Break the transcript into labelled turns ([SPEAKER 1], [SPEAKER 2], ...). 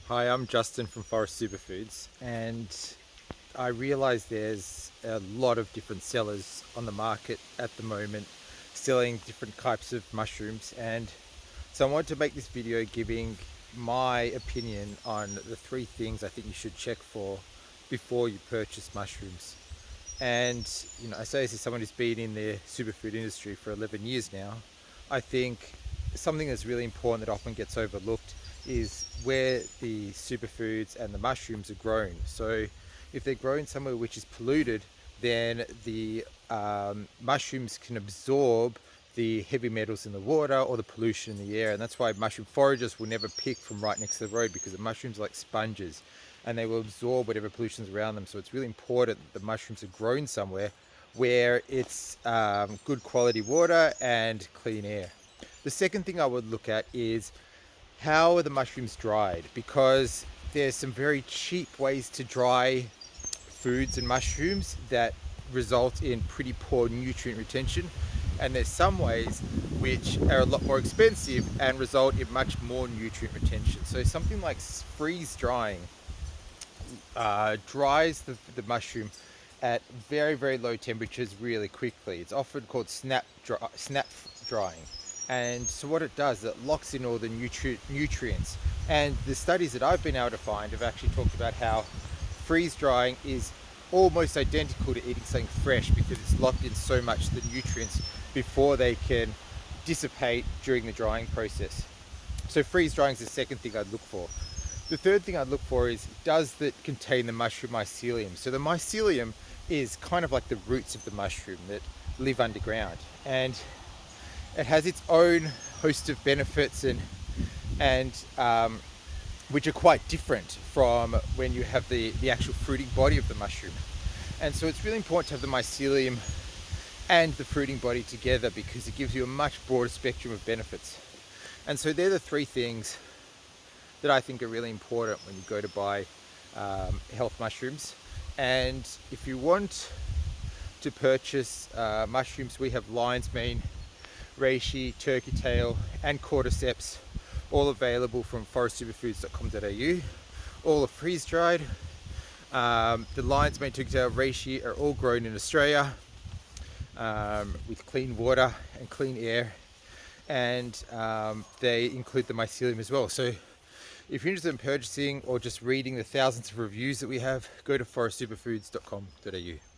[SPEAKER 1] Hi, I'm Justin from Forest Superfoods, and I realize there's a lot of different sellers on the market at the moment selling different types of mushrooms. And so I wanted to make this video giving my opinion on the three things I think you should check for before you purchase mushrooms. And I say this as someone who's been in the superfood industry for 11 years now. I think something that's really important that often gets overlooked is where the superfoods and the mushrooms are grown. So if they're grown somewhere which is polluted, then the mushrooms can absorb the heavy metals in the water or the pollution in the air. And that's why mushroom foragers will never pick from right next to the road, because the mushrooms are like sponges and they will absorb whatever pollution is around them. So it's really important that the mushrooms are grown somewhere where it's good quality water and clean air. The second thing I would look at is how are the mushrooms dried, because there's some very cheap ways to dry foods and mushrooms that result in pretty poor nutrient retention, and there's some ways which are a lot more expensive and result in much more nutrient retention. So something like freeze drying dries the mushroom at very low temperatures really quickly. It's often called snap drying. And so what it does, it locks in all the nutrients. And the studies that I've been able to find have actually talked about how freeze drying is almost identical to eating something fresh, because it's locked in so much the nutrients before they can dissipate during the drying process. So freeze drying is the second thing I'd look for. The third thing I'd look for is, does it contain the mushroom mycelium? So the mycelium is kind of like the roots of the mushroom that live underground, and it has its own host of benefits and which are quite different from when you have the actual fruiting body of the mushroom. And so it's really important to have the mycelium and the fruiting body together, because it gives you a much broader spectrum of benefits. And so they're the three things that I think are really important when you go to buy health mushrooms. And if you want to purchase mushrooms, we have lion's mane, reishi, turkey tail, and cordyceps, all available from forestsuperfoods.com.au. All are freeze dried. The lion's mane, turkey tail, reishi are all grown in Australia with clean water and clean air, and they include the mycelium as well. So if you're interested in purchasing or just reading the thousands of reviews that we have, go to forestsuperfoods.com.au.